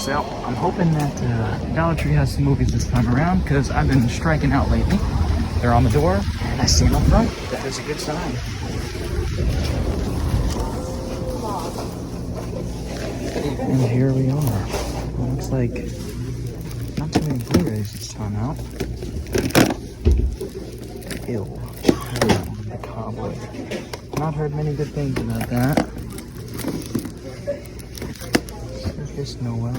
So I'm hoping that Dollar Tree has some movies this time around, because I've been striking out lately. They're on the door, and I see them up front. That is a good sign. And here we are. Looks like not too many blu-rays this time out. Ew. The cobweb. Not heard many good things about that. Circus Noel.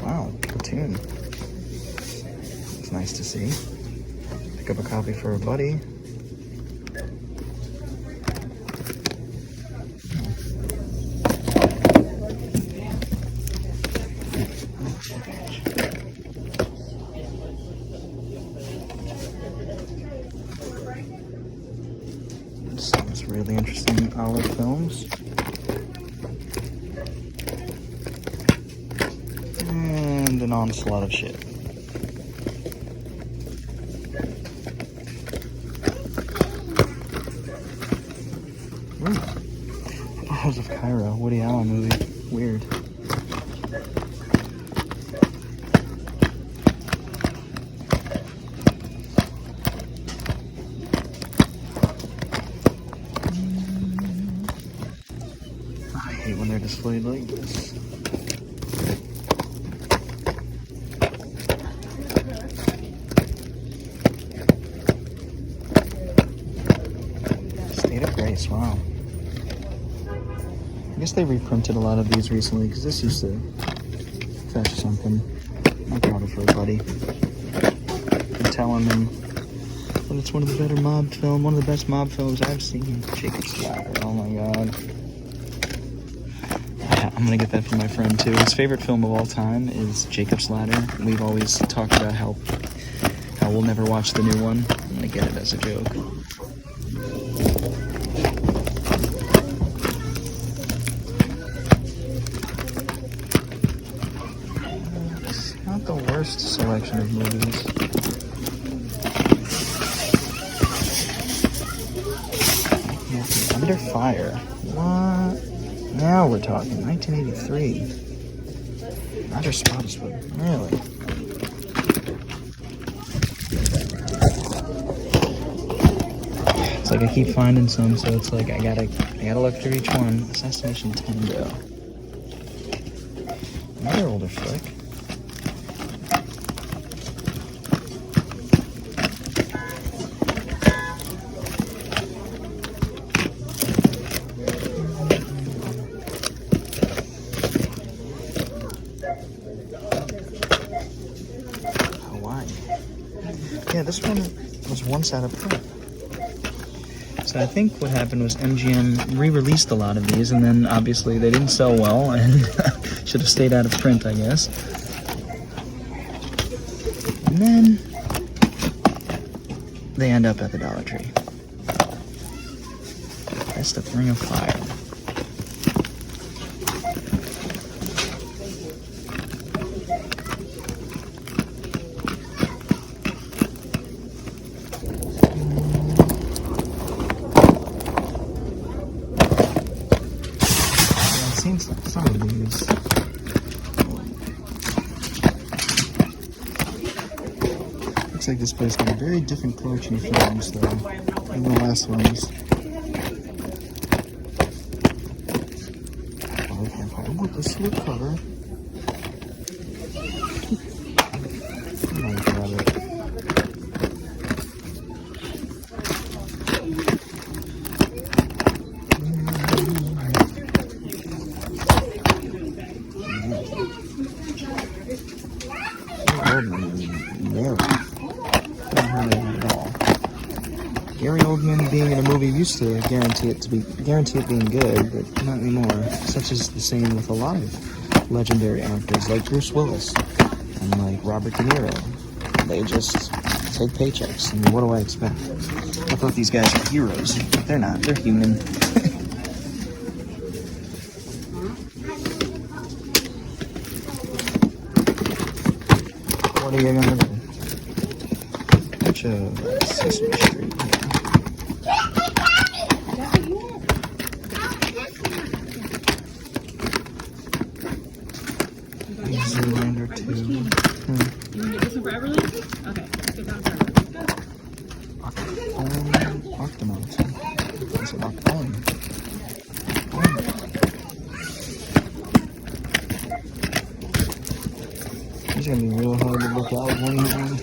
Wow, cartoon. It's nice to see. Pick up a copy for a buddy. Sounds really interesting. Olive Films. And an onslaught of shit. House of Cairo, Woody Allen movie. Weird. I hate when they're displayed like this. State of Grace, wow. I guess they reprinted a lot of these recently, because this used to fetch something. I got it for a buddy. I'm telling him that it's one of the better mob film, one of the best mob films I've seen. Jacob's Ladder, oh my god. Yeah, I'm gonna get that for my friend too. His favorite film of all time is Jacob's Ladder. We've always talked about how we'll never watch the new one. I'm gonna get it as a joke. The worst selection of movies. Under Fire. What? Now we're talking. 1983. Roger Spottiswoode. Really? It's like I keep finding some, so it's like I gotta look through each one. Assassination Tango. Another older flick. Yeah, this one was once out of print. So I think what happened was MGM re-released a lot of these, and then obviously they didn't sell well, and should have stayed out of print, I guess. And then they end up at the Dollar Tree. Best of Ring of Fire. Some of these. Looks like this place got a very different collection of films though than the last ones. Oh, I can't find what this slip cover. Oh my god. Gary Oldman being in a movie used to guarantee it being good, but not anymore. Such is the same with a lot of legendary actors like Bruce Willis and like Robert De Niro. They just take paychecks. I mean, what do I expect? I thought these guys were heroes, but they're not. They're human. What are you gonna do? Bunch of Sesame Street. These are gonna be real hard to look out with one hand.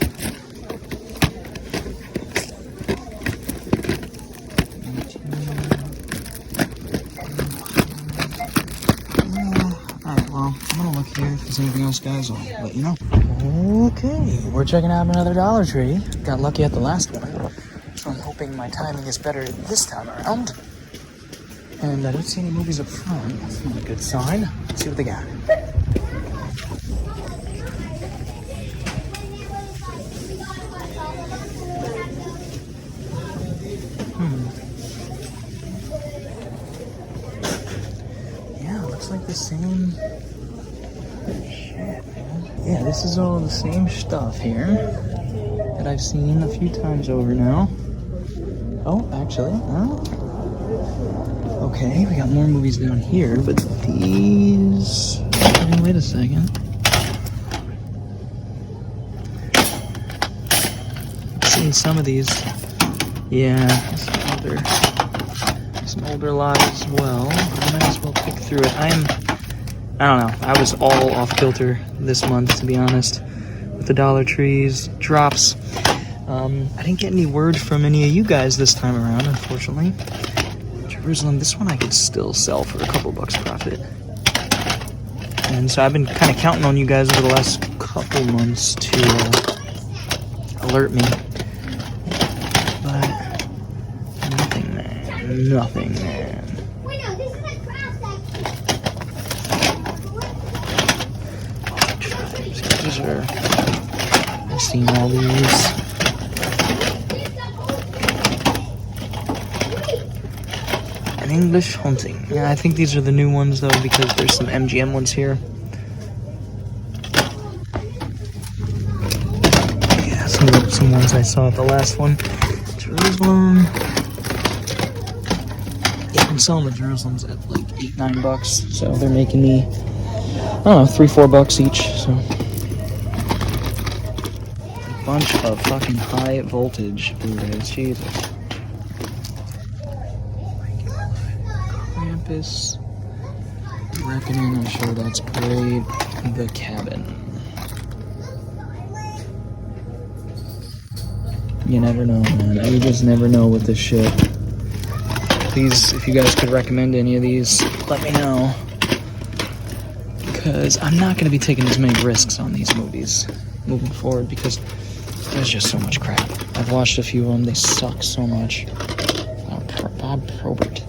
Alright, well, I'm gonna look here. If there's anything else, guys, I'll let you know. Okay, we're checking out another Dollar Tree. Got lucky at the last one, so I'm hoping my timing is better this time around. And I don't see any movies up front. That's not a good sign. Let's see what they got. Yeah, looks like the same shit, man. Yeah, this is all the same stuff here that I've seen a few times over now. Oh, actually, okay, we got more movies down here, but these... Wait a second. I've seen some of these. Yeah, some older lot as well. I might as well pick through it. I don't know. I was all off kilter this month, to be honest, with the Dollar Trees drops. I didn't get any word from any of you guys this time around, unfortunately. Jerusalem, this one I could still sell for a couple bucks profit. And so I've been kind of counting on you guys over the last couple months to alert me. But nothing, man. Nothing, man. These are... I've seen all these. English hunting. Yeah, I think these are the new ones though, because there's some MGM ones here. Yeah, some ones I saw at the last one. Jerusalem. Yeah, I'm selling the Jerusalems at like $8-9, so they're making me, I don't know, $3-4 each. So a bunch of fucking high voltage blu-rays. Jesus. Reckoning, I'm sure that's great. The Cabin. You never know, man. You just never know with this shit. Please, if you guys could recommend any of these, let me know. Because I'm not going to be taking as many risks on these movies moving forward, because there's just so much crap. I've watched a few of them. They suck so much. Bob Probert.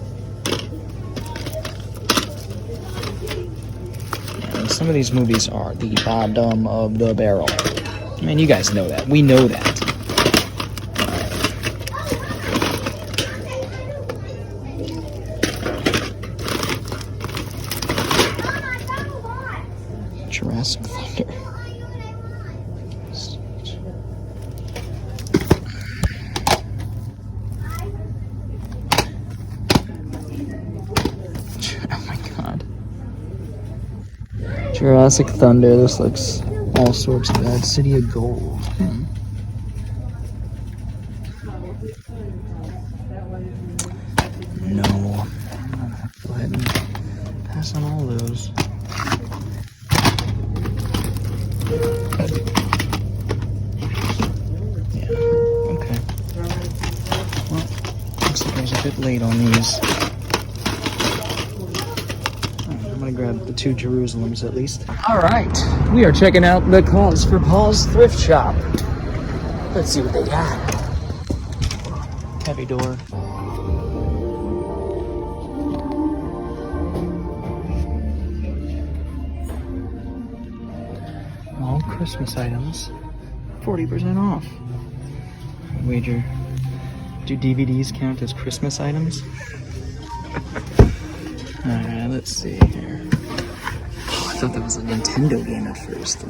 Some of these movies are the bottom of the barrel. I mean, you guys know that. We know that. Jurassic Thunder. Oh my god. Jurassic Thunder, this looks all sorts of bad. City of Gold. No. I'm gonna have to go ahead and pass on all those. Yeah, okay. Well, looks like I was a bit late on these. I'm gonna grab the 2 Jerusalems at least. Alright, we are checking out the Cause for Paul's thrift shop. Let's see what they got. Heavy door. All Christmas items, 40% off. Wager, do DVDs count as Christmas items? Alright, let's see here. Oh, I thought that was a Nintendo game at first.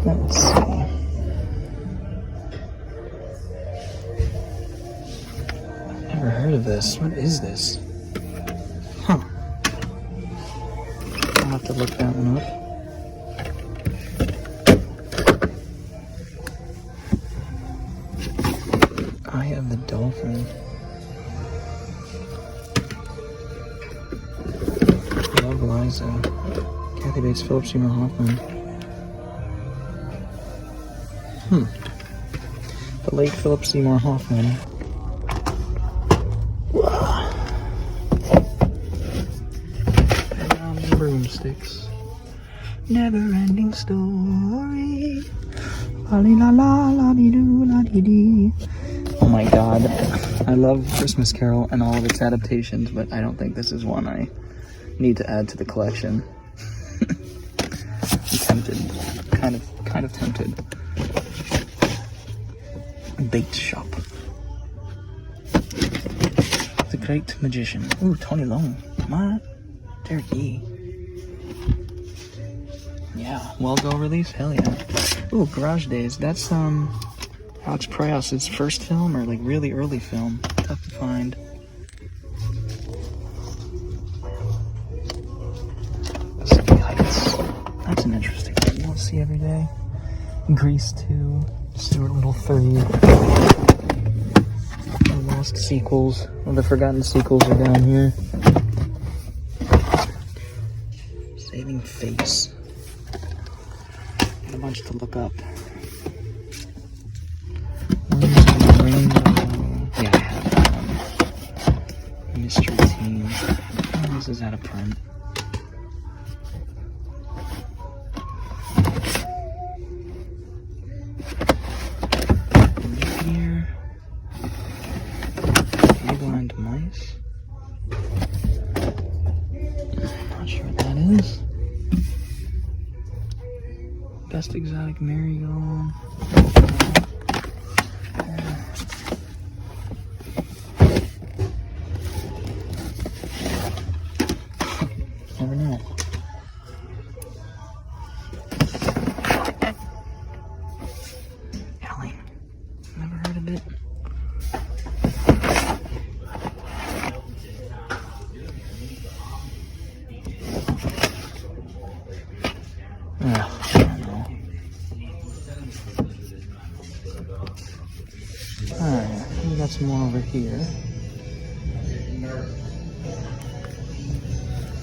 Let's see. Never heard of this. What is this? Huh. I'll have to look that one up. Eye of the Dolphin. Eliza. Kathy Bates, Philip Seymour Hoffman. The late Philip Seymour Hoffman. And broomsticks. Never-ending story. La-li-la-la-la-dee-doo-la-dee-dee. Oh my god. I love Christmas Carol and all of its adaptations, but I don't think this is one I need to add to the collection. I'm tempted. Kind of tempted. Bait shop. The Great Magician. Ooh, Tony Long. My turkey. Yeah, well-go release? Hell yeah. Ooh, Garage Days. That's, Alex Proyas's first film, or, like, really early film. Tough to find. City Heights. That's an interesting thing you don't see every day. Grease 2. Stuart Little 3. The lost sequels. Well, the forgotten sequels are down here. Saving Face. Got a bunch to look up. Rainbow. Yeah, I have that one. Mystery Team. Oh, this is out of print. Here. Eagle and Mice. Not sure what that is. Best Exotic Marigold. Never know. Howling. Never heard of it. I don't know. Alright, we got some more over here.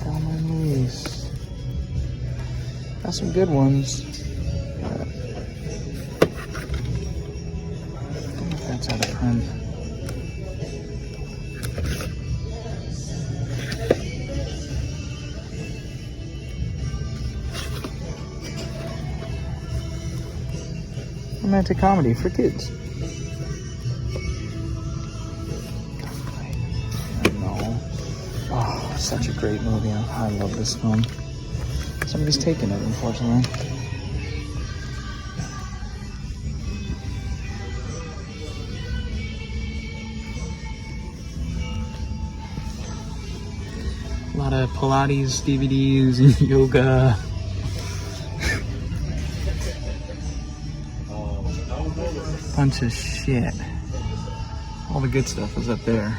Thelma and Louise. Got some good ones. I don't know if that's out of print. Romantic comedy for kids. No. Oh, such a great movie. I love this film. Somebody's taken it, unfortunately. A lot of Pilates DVDs and yoga. Bunch of shit. All the good stuff is up there.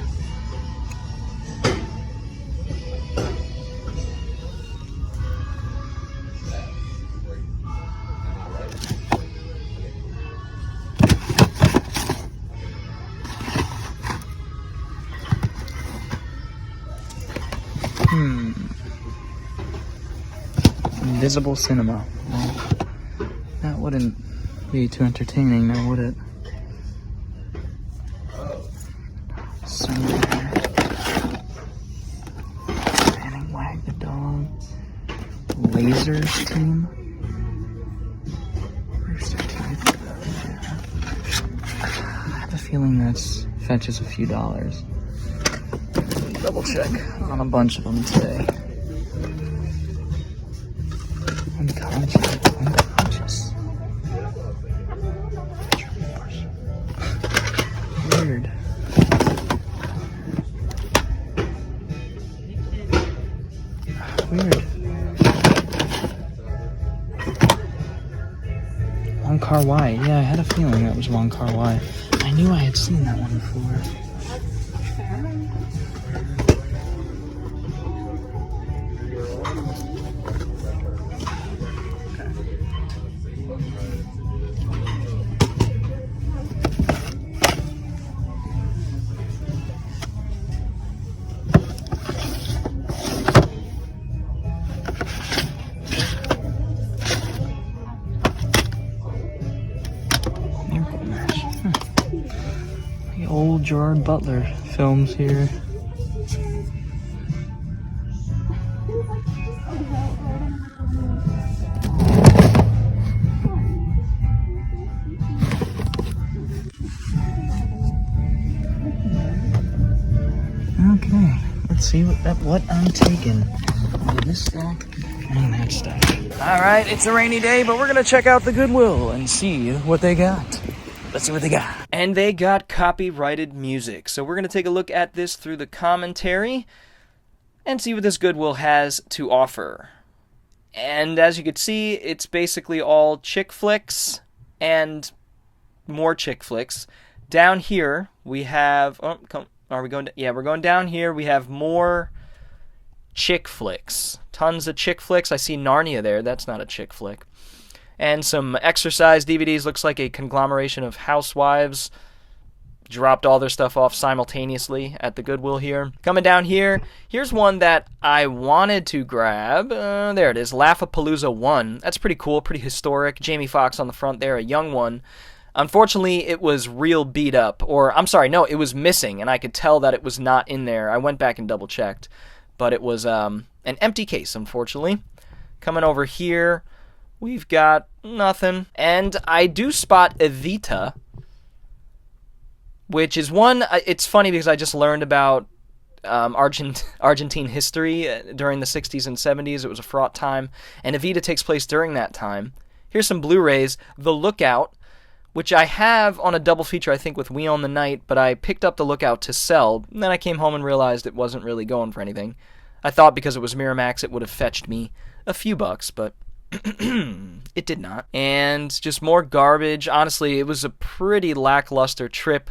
Invisible Cinema. Well, that wouldn't be too entertaining now, would it? Somewhere. Fanning Wag the Dog. Lasers Team. Rooster Teeth. I have a feeling that's fetches a few dollars. Double check on a bunch of them today. Unconscious. Weird. Weird. Wong Kar-wai. Yeah, I had a feeling that was Wong Kar-wai. I knew I had seen that one before. Gerard Butler films here. Okay, let's see what I'm taking. This stack and that stack. All right, it's a rainy day, but we're gonna check out the Goodwill and see what they got. Let's see what they got. And they got copyrighted music. So we're gonna take a look at this through the commentary and see what this Goodwill has to offer. And as you can see, it's basically all chick flicks and more chick flicks. Down here we have are we going? Yeah, we're going down here. We have more chick flicks. Tons of chick flicks. I see Narnia there. That's not a chick flick. And some exercise DVDs. Looks like a conglomeration of housewives dropped all their stuff off simultaneously at the Goodwill here. Coming down here, here's one that I wanted to grab. There it is, Laugh-A-Palooza 1. That's pretty cool, pretty historic. Jamie Foxx on the front there, a young one. Unfortunately, it was real beat up, or I'm sorry, no, it was missing, and I could tell that it was not in there. I went back and double-checked, but it was an empty case, unfortunately. Coming over here, we've got nothing, and I do spot Evita, which is one, it's funny because I just learned about Argentine history during the 60s and 70s. It was a fraught time, and Evita takes place during that time. Here's some Blu-rays, The Lookout, which I have on a double feature, I think, with We Own the Night, but I picked up The Lookout to sell, and then I came home and realized it wasn't really going for anything. I thought because it was Miramax it would have fetched me a few bucks, but it did not. And just more garbage. Honestly, it was a pretty lackluster trip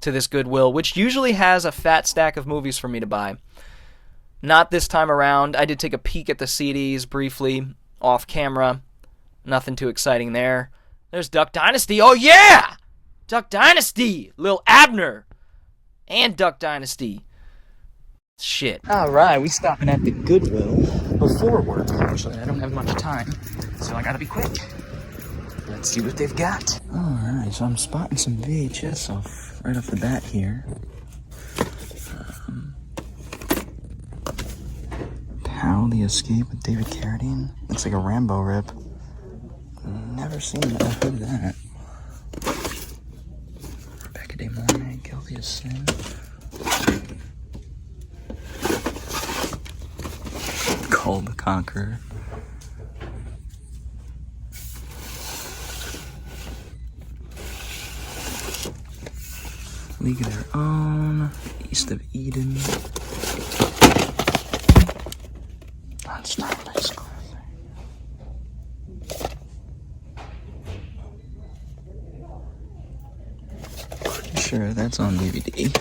to this Goodwill, which usually has a fat stack of movies for me to buy. Not this time around. I did take a peek at the CDs briefly, off camera. Nothing too exciting there. There's Duck Dynasty. Oh, yeah! Duck Dynasty! Lil Abner. And Duck Dynasty. Shit. Alright, we stopping at the Goodwill before work. Actually, I don't have much time, so I gotta be quick. Let's see what they've got. Alright, so I'm spotting some VHS right off the bat here. Pow, The Escape with David Carradine. Looks like a Rambo rip. Never seen that. I've heard of that. Rebecca De Mornay, Guilty as Sin. Called the Conqueror. League of Their Own. East of Eden. That's not nice. Sure, that's on DVD.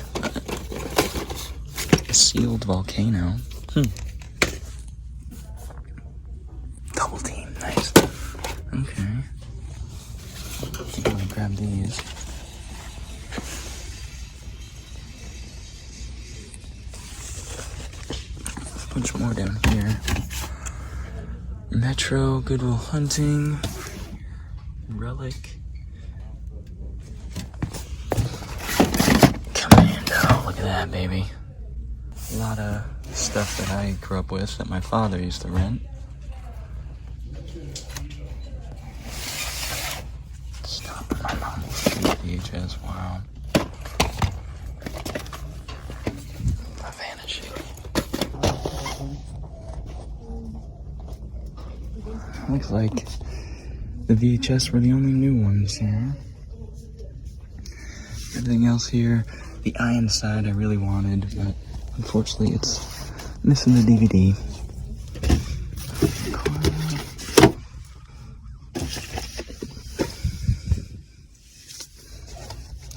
A Sealed Volcano. Double Team, nice. Okay. I'm gonna grab these. A bunch more down here. Metro, Goodwill Hunting, Relic. Look at that, baby. A lot of stuff that I grew up with that my father used to rent. Stop. My mom will shoot VHS. Wow. The Vanishing. Looks like the VHS were the only new ones here. Everything else here. The Eye Inside I really wanted, but unfortunately it's missing the DVD.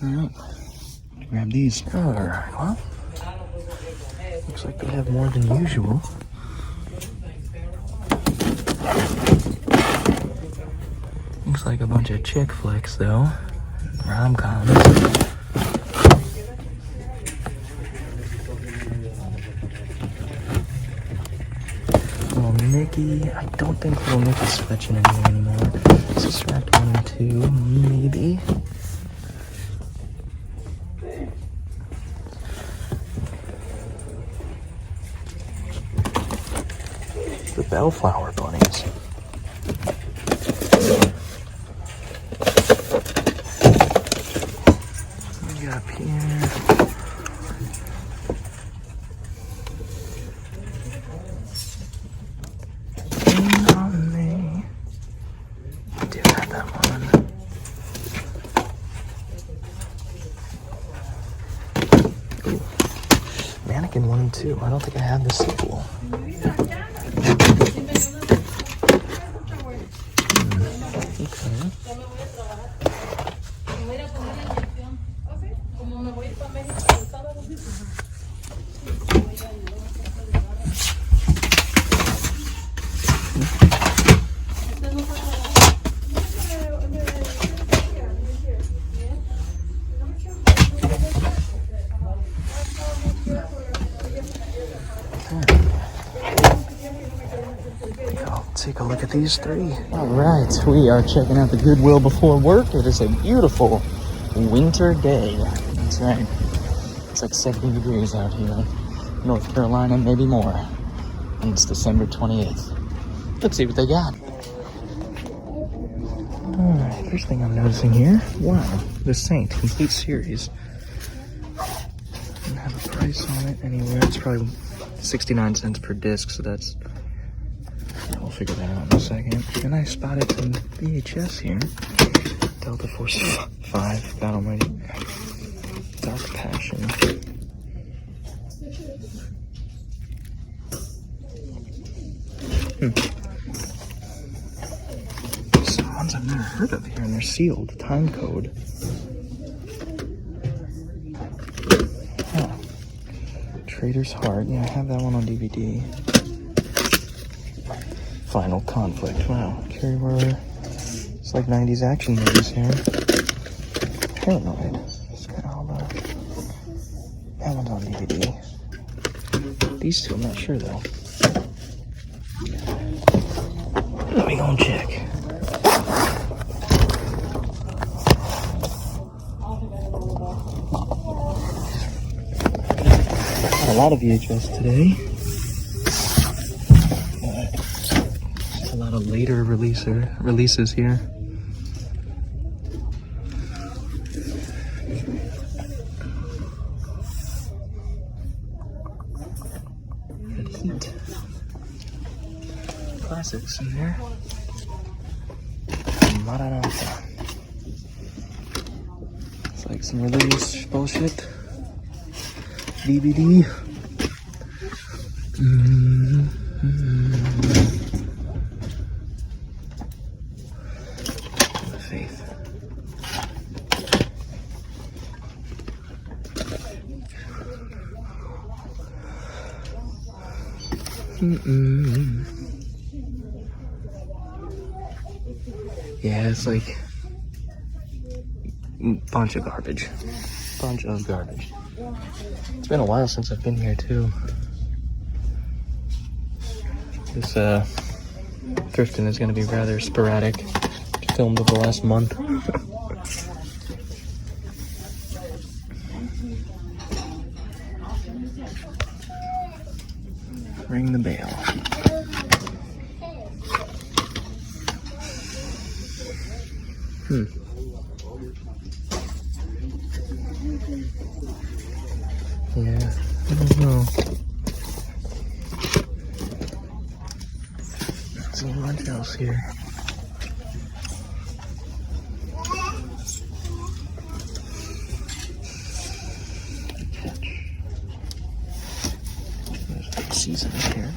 Alright, grab these. Alright, well, looks like they have more than usual. Looks like a bunch of chick flicks though, rom-coms. Mickey, I don't think Little Mickey's fetching anything anymore. Suspect 1 and 2, maybe. the bellflower bunnies. What do we got up here? Lean on me. I do have that one. Ooh. Mannequin 1 and 2. I don't think I have the sequel. Okay. I'll take a look at these 3. All right, we are checking out the Goodwill before work. It is a beautiful winter day. That's right. It's like 70 degrees out here in North Carolina, maybe more. And it's December 28th. Let's see what they got. All right, first thing I'm noticing here. Wow, the Saint complete series. Doesn't have a price on it anywhere. It's probably 69 cents per disc, so that's... We'll figure that out in a second. And I spotted some VHS here. Delta Force 5, Battle Mighty, Dark Passion. Some ones I've never heard of here, and they're sealed. Time code. Oh. Trader's Heart. Yeah, I have that one on DVD. Final Conflict. Wow. Carryware. It's like 90s action movies here. Paranoid. It's got all the... That one's on DVD. These two, I'm not sure though. Let me go and check. Got a lot of VHS today. A lot of later releases here. Good heat. Classics in there. Maranatha. It's like some release bullshit. DVD. Faith. Yeah, it's like bunch of garbage. It's been a while since I've been here too. This thrifting is going to be rather sporadic. Filmed over the last month. Ring the bell. Yeah, I don't know. Not seeing much else here. There's seasons here.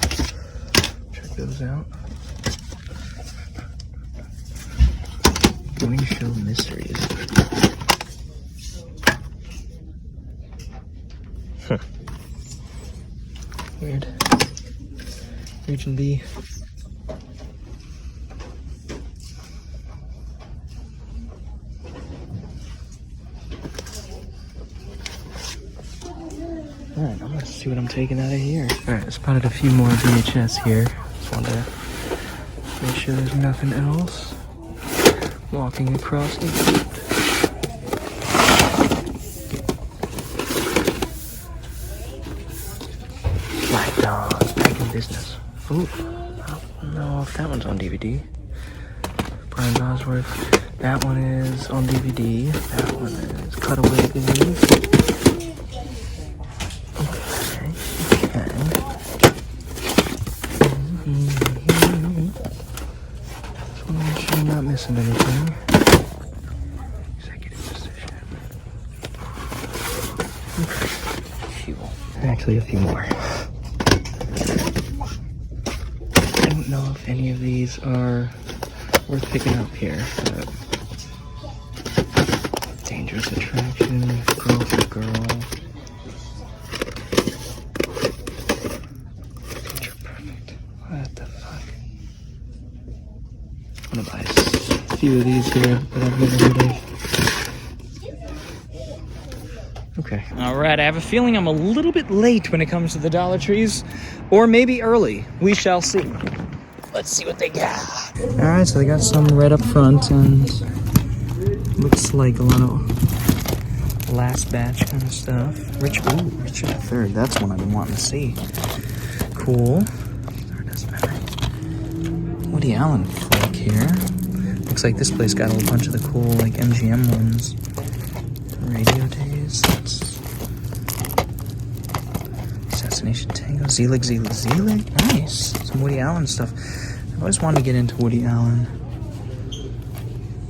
Check those out. Green Show Mysteries. Weird. Region B. Alright, I'm gonna see what I'm taking out of here. Alright, I spotted a few more VHS here. Just wanted to make sure there's nothing else. Walking across the road. Black Dog, back in business. Ooh, I don't know if that one's on DVD. Brian Bosworth. That one is on DVD. That one is Cutaway Days. Okay. Just want to make sure I'm not missing anything. Executive decision. Okay. Actually, a few more. I don't know if any of these are worth picking up here, but Dangerous Attraction, Girl for Girl. Picture Perfect. What the fuck? I'm gonna buy a few of these here that I've never heard of. Okay. Alright, I have a feeling I'm a little bit late when it comes to the Dollar Trees, or maybe early. We shall see. Let's see what they got. Alright, so they got some red up front, and looks like a lot of last batch kind of stuff. Richard III, that's one I've been wanting to see. Cool. Woody Allen flick here. Looks like this place got a whole bunch of the cool, like, MGM ones. Radio Days. Assassination Tango. Zelig. Nice. Some Woody Allen stuff. I've always wanted to get into Woody Allen.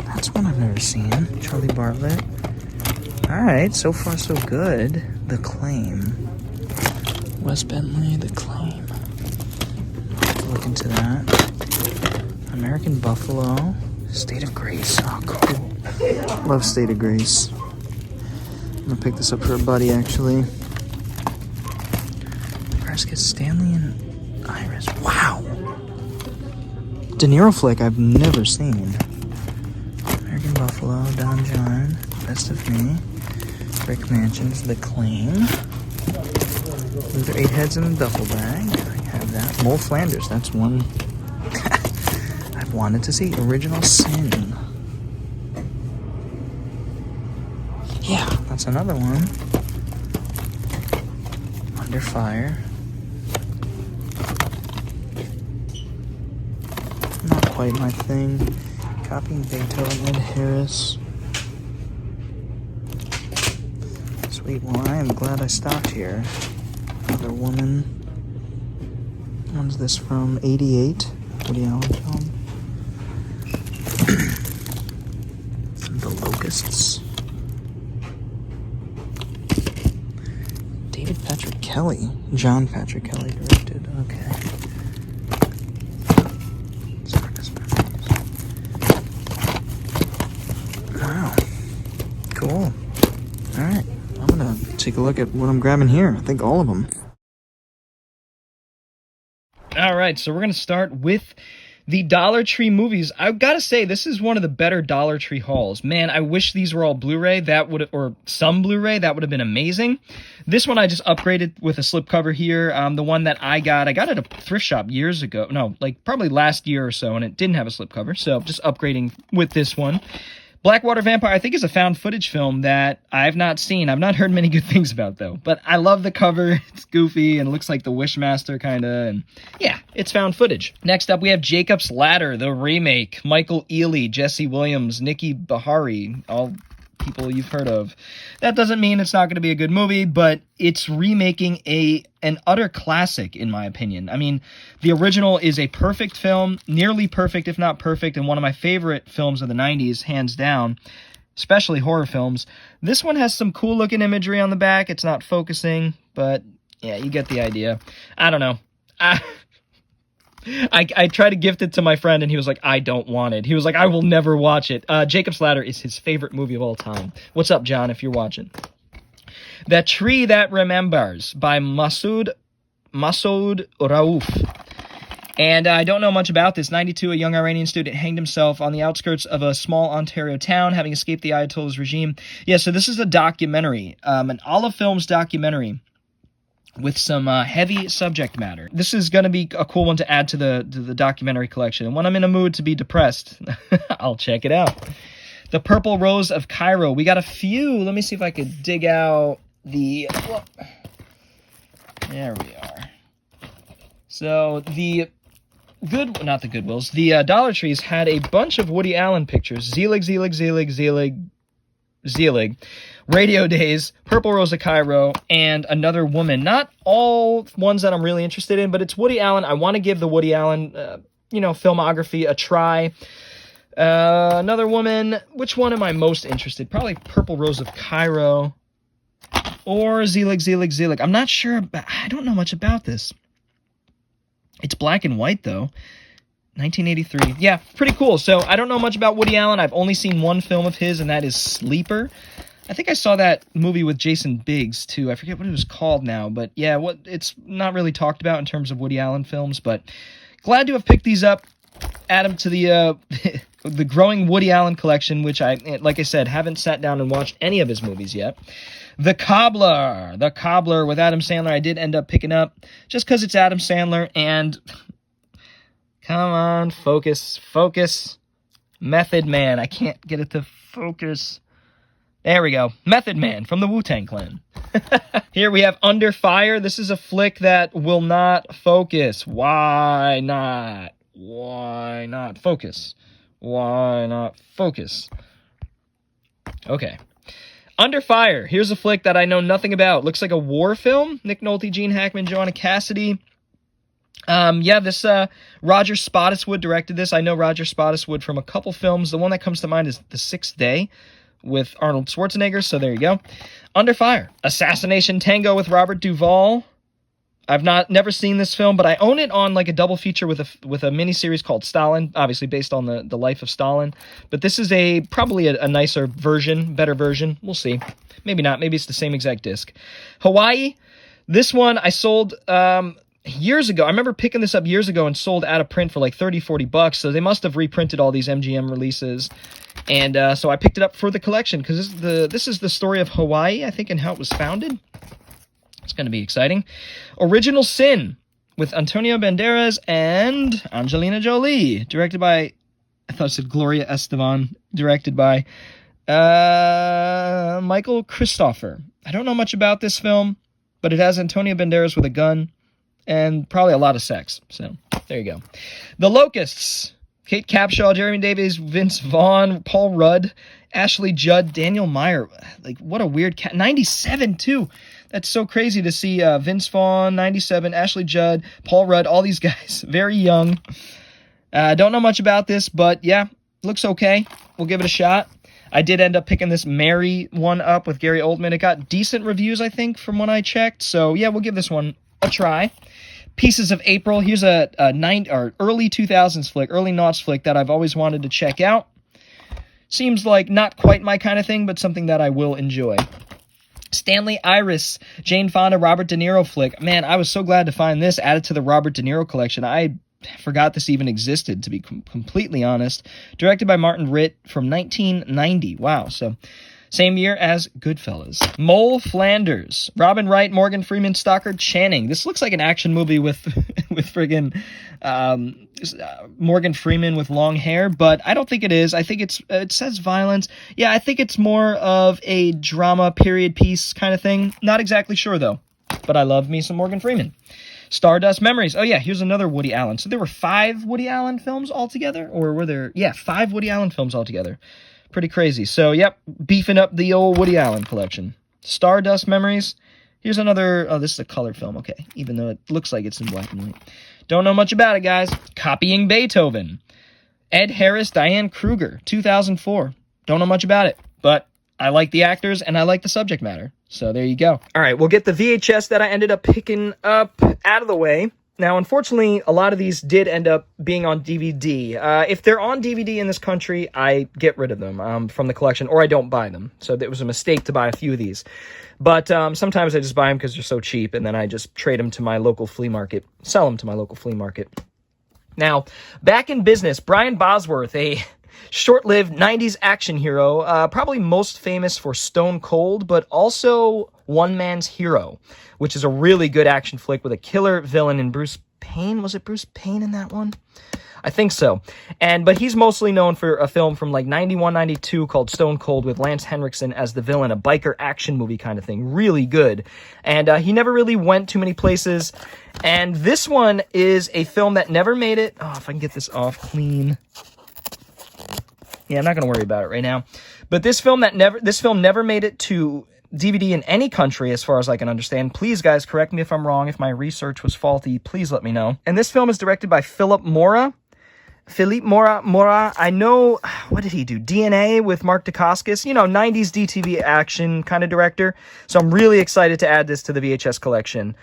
That's one I've never seen. Charlie Bartlett. Alright, so far so good. The Claim. Wes Bentley, The Claim. Look into that. American Buffalo. State of Grace. Oh, cool. Love State of Grace. I'm gonna pick this up for a buddy, actually. Prescott, Stanley, and Iris. Wow! De Niro flick I've never seen. American Buffalo, Don John, Best of Me, Rick Mansions, The Claim, Luther 8 Heads in a Duffel Bag. I have that. Mole Flanders, that's one I've wanted to see. Original Sin. Yeah, that's another one. Under Fire. Not quite my thing. Copying Beethoven, Ed Harris. Sweet, well, I am glad I stopped here. Another Woman. When's this from? 88. Woody Allen film. The Locusts. David Patrick Kelly. John Patrick Kelly directed. Okay. Wow. Cool. Alright. I'm gonna take a look at what I'm grabbing here. I think all of them. Alright, so we're gonna start with the Dollar Tree movies. I've got to say, this is one of the better Dollar Tree hauls. Man, I wish these were all Blu-ray. That would, or some Blu-ray. That would have been amazing. This one I just upgraded with a slipcover here. The one that I got at a thrift shop years ago. No, like probably last year or so, and it didn't have a slipcover. So just upgrading with this one. Blackwater Vampire, I think, is a found footage film that I've not seen. I've not heard many good things about, though. But I love the cover. It's goofy and looks like the Wishmaster, kind of. And yeah, it's found footage. Next up, we have Jacob's Ladder, the remake. Michael Ealy, Jesse Williams, Nikki Bahari, all people you've heard of. That doesn't mean it's not going to be a good movie, but it's remaking an utter classic, in my opinion. I mean, the original is a perfect film, nearly perfect, if not perfect, and one of my favorite films of the 90s, hands down, especially horror films. This one has some cool-looking imagery on the back. It's not focusing, but yeah, you get the idea. I don't know. I tried to gift it to my friend, and he was like, I don't want it. He was like, I will never watch it. Jacob's Ladder is his favorite movie of all time. What's up, John, if you're watching? The Tree That Remembers by Masoud Raouf. And I don't know much about this. 92, a young Iranian student hanged himself on the outskirts of a small Ontario town, having escaped the Ayatollah's regime. Yeah, so this is a documentary, an Olive Films documentary, with some heavy subject matter. This is going to be a cool one to add to the documentary collection. And when I'm in a mood to be depressed, I'll check it out. The Purple Rose of Cairo. We got a few. Let me see if I could dig out the... There we are. So the not the Goodwills, the Dollar Trees had a bunch of Woody Allen pictures. Zelig, Radio Days, Purple Rose of Cairo, and Another Woman. Not all ones that I'm really interested in, but it's Woody Allen. I want to give the Woody Allen, filmography a try. Another Woman. Which one am I most interested? Probably Purple Rose of Cairo or Zelig. I'm not sure. I don't know much about this. It's black and white, though. 1983. Yeah, pretty cool. So I don't know much about Woody Allen. I've only seen one film of his, and that is Sleeper. I think I saw that movie with Jason Biggs, too. I forget what it was called now. But yeah, it's not really talked about in terms of Woody Allen films. But glad to have picked these up. Add them to the the growing Woody Allen collection, which like I said, haven't sat down and watched any of his movies yet. The Cobbler with Adam Sandler, I did end up picking up just because it's Adam Sandler, and come on, focus. Method Man, I can't get it to focus. There we go. Method Man from the Wu-Tang Clan. Here we have Under Fire. This is a flick that will not focus. Why not? Focus? Why not focus? Okay. Under Fire. Here's a flick that I know nothing about. Looks like a war film. Nick Nolte, Gene Hackman, Joanna Cassidy. This Roger Spottiswoode directed this. I know Roger Spottiswoode from a couple films. The one that comes to mind is The Sixth Day with Arnold Schwarzenegger, so there you go. Under Fire. Assassination Tango with Robert Duvall. I've never seen this film, but I own it on like a double feature with a miniseries called Stalin, obviously based on the life of Stalin. But this is probably a nicer version, better version. We'll see. Maybe not. Maybe it's the same exact disc. Hawaii. This one I sold years ago. I remember picking this up years ago and sold out of print for like $30-40. So they must have reprinted all these MGM releases. And so I picked it up for the collection because this is the story of Hawaii, I think, and how it was founded. It's going to be exciting. Original Sin with Antonio Banderas and Angelina Jolie. Directed by, I thought it said Gloria Estefan. Directed by Michael Christopher. I don't know much about this film, but it has Antonio Banderas with a gun and probably a lot of sex. So, there you go. The Locusts. Kate Capshaw, Jeremy Davies, Vince Vaughn, Paul Rudd, Ashley Judd, Daniel Meyer. Like, what a weird cat. 97, too. That's so crazy to see Vince Vaughn, 97, Ashley Judd, Paul Rudd, all these guys, very young. Don't know much about this, but yeah, looks okay. We'll give it a shot. I did end up picking this Mary one up with Gary Oldman. It got decent reviews, I think, from when I checked. So yeah, we'll give this one a try. Pieces of April. Here's a early 2000s flick, early noughts flick that I've always wanted to check out. Seems like not quite my kind of thing, but something that I will enjoy. Stanley Iris, Jane Fonda, Robert De Niro flick. Man, I was so glad to find this added to the Robert De Niro collection. I forgot this even existed, to be completely honest. Directed by Martin Ritt from 1990. Wow, so same year as Goodfellas. Mole Flanders, Robin Wright, Morgan Freeman, Stockard Channing. This looks like an action movie with friggin' Morgan Freeman with long hair, but I don't think it is. I think it says violence. Yeah, I think it's more of a drama period piece kind of thing. Not exactly sure though, but I love me some Morgan Freeman. Stardust Memories. Oh yeah, here's another Woody Allen. So there were 5 Woody Allen films altogether, or were there? Yeah, 5 Woody Allen films altogether. Pretty crazy. So yep, beefing up the old Woody Allen collection. Stardust Memories. Here's another. Oh, this is a color film. Okay, even though it looks like it's in black and white. Don't know much about it, guys. Copying Beethoven. Ed Harris, Diane Kruger, 2004. Don't know much about it, but I like the actors and I like the subject matter. So there you go. All right, we'll get the VHS that I ended up picking up out of the way. Now, unfortunately, a lot of these did end up being on DVD. If they're on DVD in this country, I get rid of them from the collection, or I don't buy them. So it was a mistake to buy a few of these. But sometimes I just buy them because they're so cheap, and then I just trade them to my local flea market, sell them to my local flea market. Now, back in business, Brian Bosworth, a short-lived 90s action hero, probably most famous for Stone Cold, but also One Man's Hero, which is a really good action flick with a killer villain in Bruce Payne. Was it Bruce Payne in that one? I think so. But he's mostly known for a film from like 91, 92 called Stone Cold with Lance Henriksen as the villain, a biker action movie kind of thing. Really good. And he never really went too many places. And this one is a film that never made it. Oh, if I can get this off clean. Yeah, I'm not going to worry about it right now. But this film never made it to DVD in any country, as far as I can understand. Please, guys, correct me if I'm wrong. If my research was faulty, please let me know. And this film is directed by Philippe Mora. I know, what did he do? DNA with Mark Dacascos, 90s DTV action kind of director. So I'm really excited to add this to the VHS collection.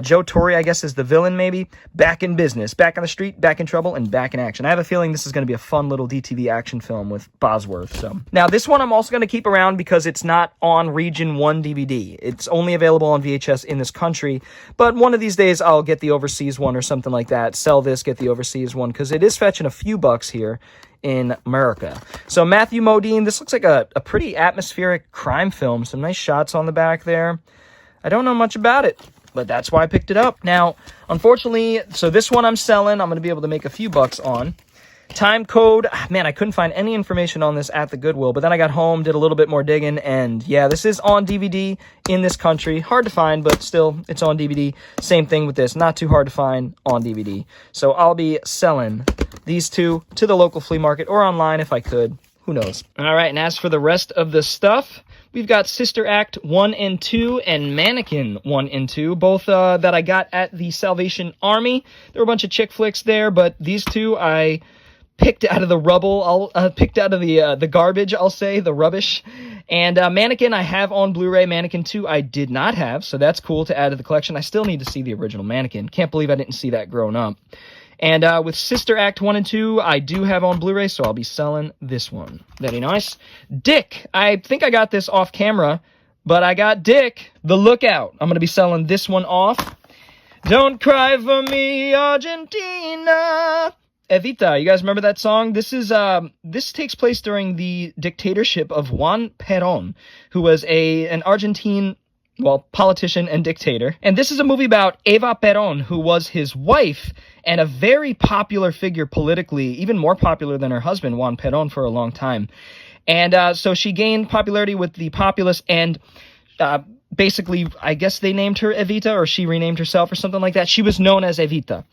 Joe Torre, I guess, is the villain, maybe. Back in business, back on the street, back in trouble, and back in action. I have a feeling this is going to be a fun little DTV action film with Bosworth. So now this one I'm also going to keep around because it's not on Region 1 DVD. It's only available on VHS in this country, but one of these days I'll get the overseas one or something like that. Sell this, get the overseas one, because it is fetching a few bucks here in America. So Matthew Modine, this looks like a pretty atmospheric crime film. Some nice shots on the back there. I don't know much about it, but that's why I picked it up. Now, unfortunately, so this one I'm selling. I'm going to be able to make a few bucks on. Time code, man, I couldn't find any information on this at the Goodwill, but then I got home, did a little bit more digging, and yeah, this is on DVD in this country. Hard to find, but still, it's on DVD. Same thing with this, not too hard to find on DVD. So I'll be selling these two to the local flea market or online if I could. Who knows? All right, and as for the rest of the stuff, we've got Sister Act 1 and 2 and Mannequin 1 and 2, both that I got at the Salvation Army. There were a bunch of chick flicks there, but these two I picked out of the rubble, picked out of the garbage, I'll say, the rubbish. And Mannequin I have on Blu-ray. Mannequin 2 I did not have, so that's cool to add to the collection. I still need to see the original Mannequin. Can't believe I didn't see that growing up. And with Sister Act 1 and 2, I do have on Blu-ray, so I'll be selling this one. Very nice. Dick, I think I got this off camera, but I got Dick, The Lookout. I'm going to be selling this one off. Don't cry for me, Argentina. Evita, you guys remember that song? This takes place during the dictatorship of Juan Perón, who was an Argentine, politician and dictator. And this is a movie about Eva Perón, who was his wife and a very popular figure politically, even more popular than her husband, Juan Perón, for a long time. And so she gained popularity with the populace, and basically, I guess they named her Evita, or she renamed herself or something like that. She was known as Evita.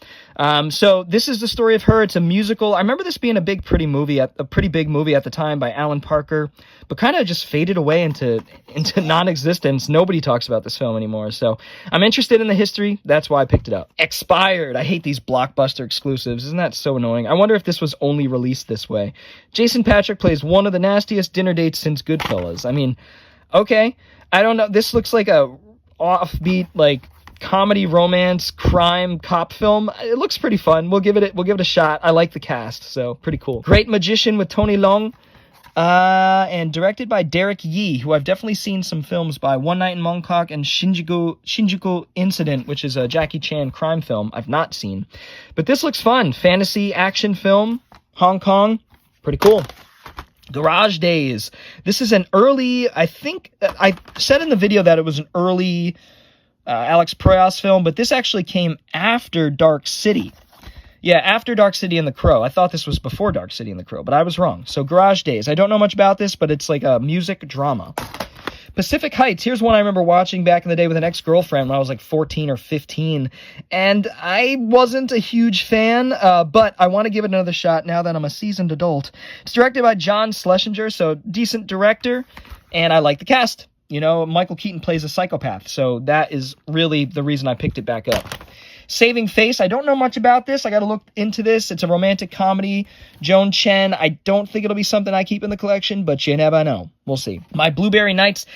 So this is the story of her. It's a musical. I remember this being a pretty big movie at the time by Alan Parker, but kind of just faded away into non-existence. Nobody talks about this film anymore. So I'm interested in the history. That's why I picked it up. Expired. I hate these Blockbuster exclusives. Isn't that so annoying? I wonder if this was only released this way. Jason Patric plays one of the nastiest dinner dates since Goodfellas. I mean, okay. I don't know. This looks like a offbeat, comedy, romance, crime, cop film. It looks pretty fun. We'll give it a shot. I like the cast, so pretty cool. Great Magician with Tony Leung, and directed by Derek Yee, who I've definitely seen some films by. One Night in Mongkok and Shinjuku Incident, which is a Jackie Chan crime film I've not seen. But this looks fun. Fantasy action film, Hong Kong. Pretty cool. Garage Days. This is an early, I think, I said in the video that it was an early Alex Proyas film, but this actually came after Dark City. Yeah, after Dark City and The Crow. I thought this was before Dark City and The Crow, but I was wrong. So Garage Days. I don't know much about this, but it's like a music drama. Pacific Heights. Here's one I remember watching back in the day with an ex-girlfriend when I was 14 or 15, and I wasn't a huge fan, but I want to give it another shot now that I'm a seasoned adult. It's directed by John Schlesinger, so decent director, and I like the cast. Michael Keaton plays a psychopath, so that is really the reason I picked it back up. Saving Face. I don't know much about this. I got to look into this. It's a romantic comedy. Joan Chen. I don't think it'll be something I keep in the collection, but you never know. We'll see. My Blueberry Nights,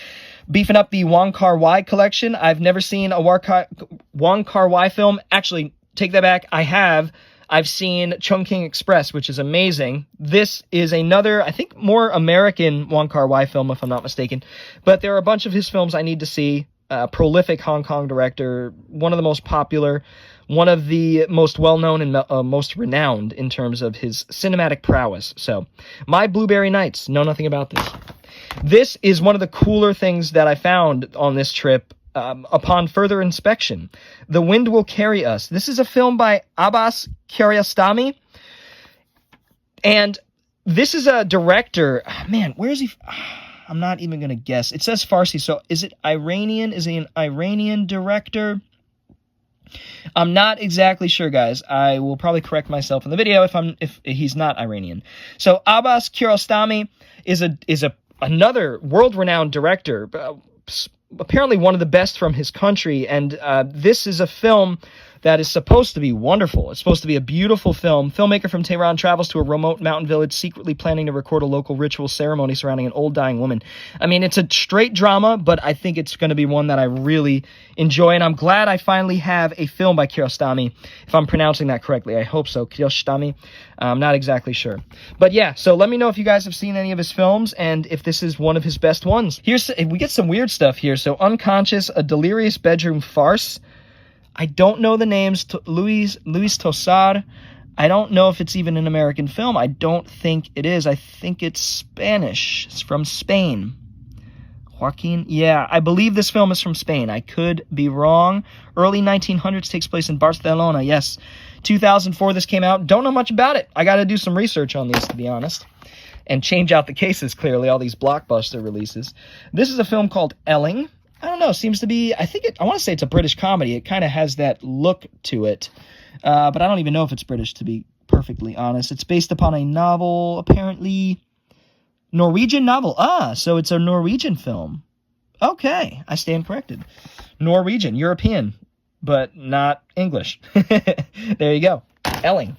beefing up the Wong Kar-wai collection. I've never seen a Wong Kar-wai film. Actually, take that back. I have. I've seen Chungking Express, which is amazing. This is another, I think, more American Wong Kar-wai film, if I'm not mistaken. But there are a bunch of his films I need to see. Prolific Hong Kong director, one of the most popular, one of the most well-known and most renowned in terms of his cinematic prowess. So, My Blueberry Nights, know nothing about this. This is one of the cooler things that I found on this trip. upon further inspection. The Wind Will Carry Us. This is a film by Abbas Kiarostami. And this is a director. Man, where is he? I'm not even going to guess. It says Farsi, so is it Iranian? Is he an Iranian director? I'm not exactly sure, guys. I will probably correct myself in the video if he's not Iranian. So Abbas Kiarostami is another world-renowned director, apparently one of the best from his country, and this is a film that is supposed to be wonderful. It's supposed to be a beautiful film. Filmmaker from Tehran travels to a remote mountain village, secretly planning to record a local ritual ceremony surrounding an old dying woman. I mean, it's a straight drama, but I think it's going to be one that I really enjoy, and I'm glad I finally have a film by Kiarostami, if I'm pronouncing that correctly. I hope so. Kiarostami. I'm not exactly sure. But yeah, so let me know if you guys have seen any of his films, and if this is one of his best ones. We get some weird stuff here. So Unconscious, a delirious bedroom farce. I don't know the names. Luis Tosar. I don't know if it's even an American film. I don't think it is. I think it's Spanish. It's from Spain. Joaquin? Yeah, I believe this film is from Spain. I could be wrong. Early 1900s, takes place in Barcelona. Yes. 2004 this came out. Don't know much about it. I got to do some research on these, to be honest. And change out the cases, clearly, all these blockbuster releases. This is a film called Elling. I don't know, seems to be, I want to say it's a British comedy. It kind of has that look to it. But I don't even know if it's British, to be perfectly honest. It's based upon a novel, apparently, Norwegian novel. So it's a Norwegian film. Okay, I stand corrected. Norwegian, European, but not English. There you go. Elling.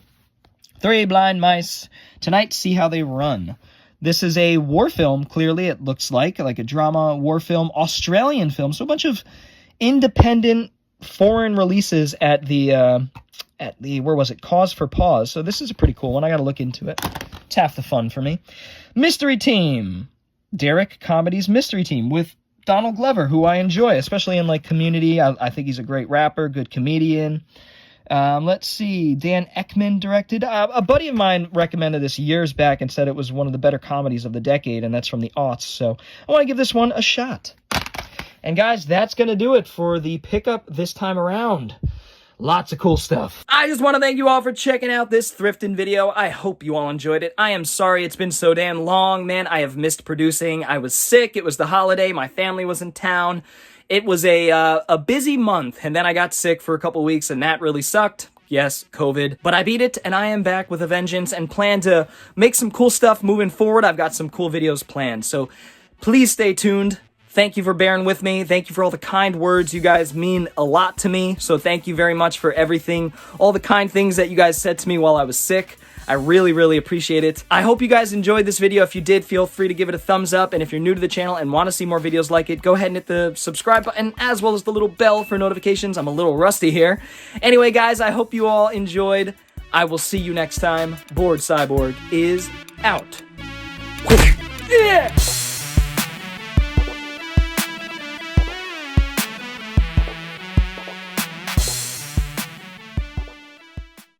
3 blind mice. Tonight, see how they run. This is a war film, clearly, it looks like a drama, war film, Australian film. So a bunch of independent foreign releases at the where was it? Cause for Pause. So this is a pretty cool one. I got to look into it. It's half the fun for me. Mystery Team. Derek Comedy's Mystery Team with Donald Glover, who I enjoy, especially in Community. I think he's a great rapper, good comedian. Let's see, Dan Ekman directed. A buddy of mine recommended this years back and said it was one of the better comedies of the decade, and that's from the aughts, so I want to give this one a shot. And guys, that's going to do it for the pickup this time around. Lots of cool stuff. I just want to thank you all for checking out this Thriftin video. I hope you all enjoyed it. I am sorry it's been so damn long, man. I have missed producing. I was sick. It was the holiday. My family was in town. It was a busy month, and then I got sick for a couple weeks, and that really sucked. Yes, COVID. But I beat it, and I am back with a vengeance and plan to make some cool stuff moving forward. I've got some cool videos planned, so please stay tuned. Thank you for bearing with me. Thank you for all the kind words. You guys mean a lot to me, so thank you very much for everything. All the kind things that you guys said to me while I was sick. I really, really appreciate it. I hope you guys enjoyed this video. If you did, feel free to give it a thumbs up. And if you're new to the channel and want to see more videos like it, go ahead and hit the subscribe button as well as the little bell for notifications. I'm a little rusty here. Anyway, guys, I hope you all enjoyed. I will see you next time. Bored Cyborg is out. Yeah!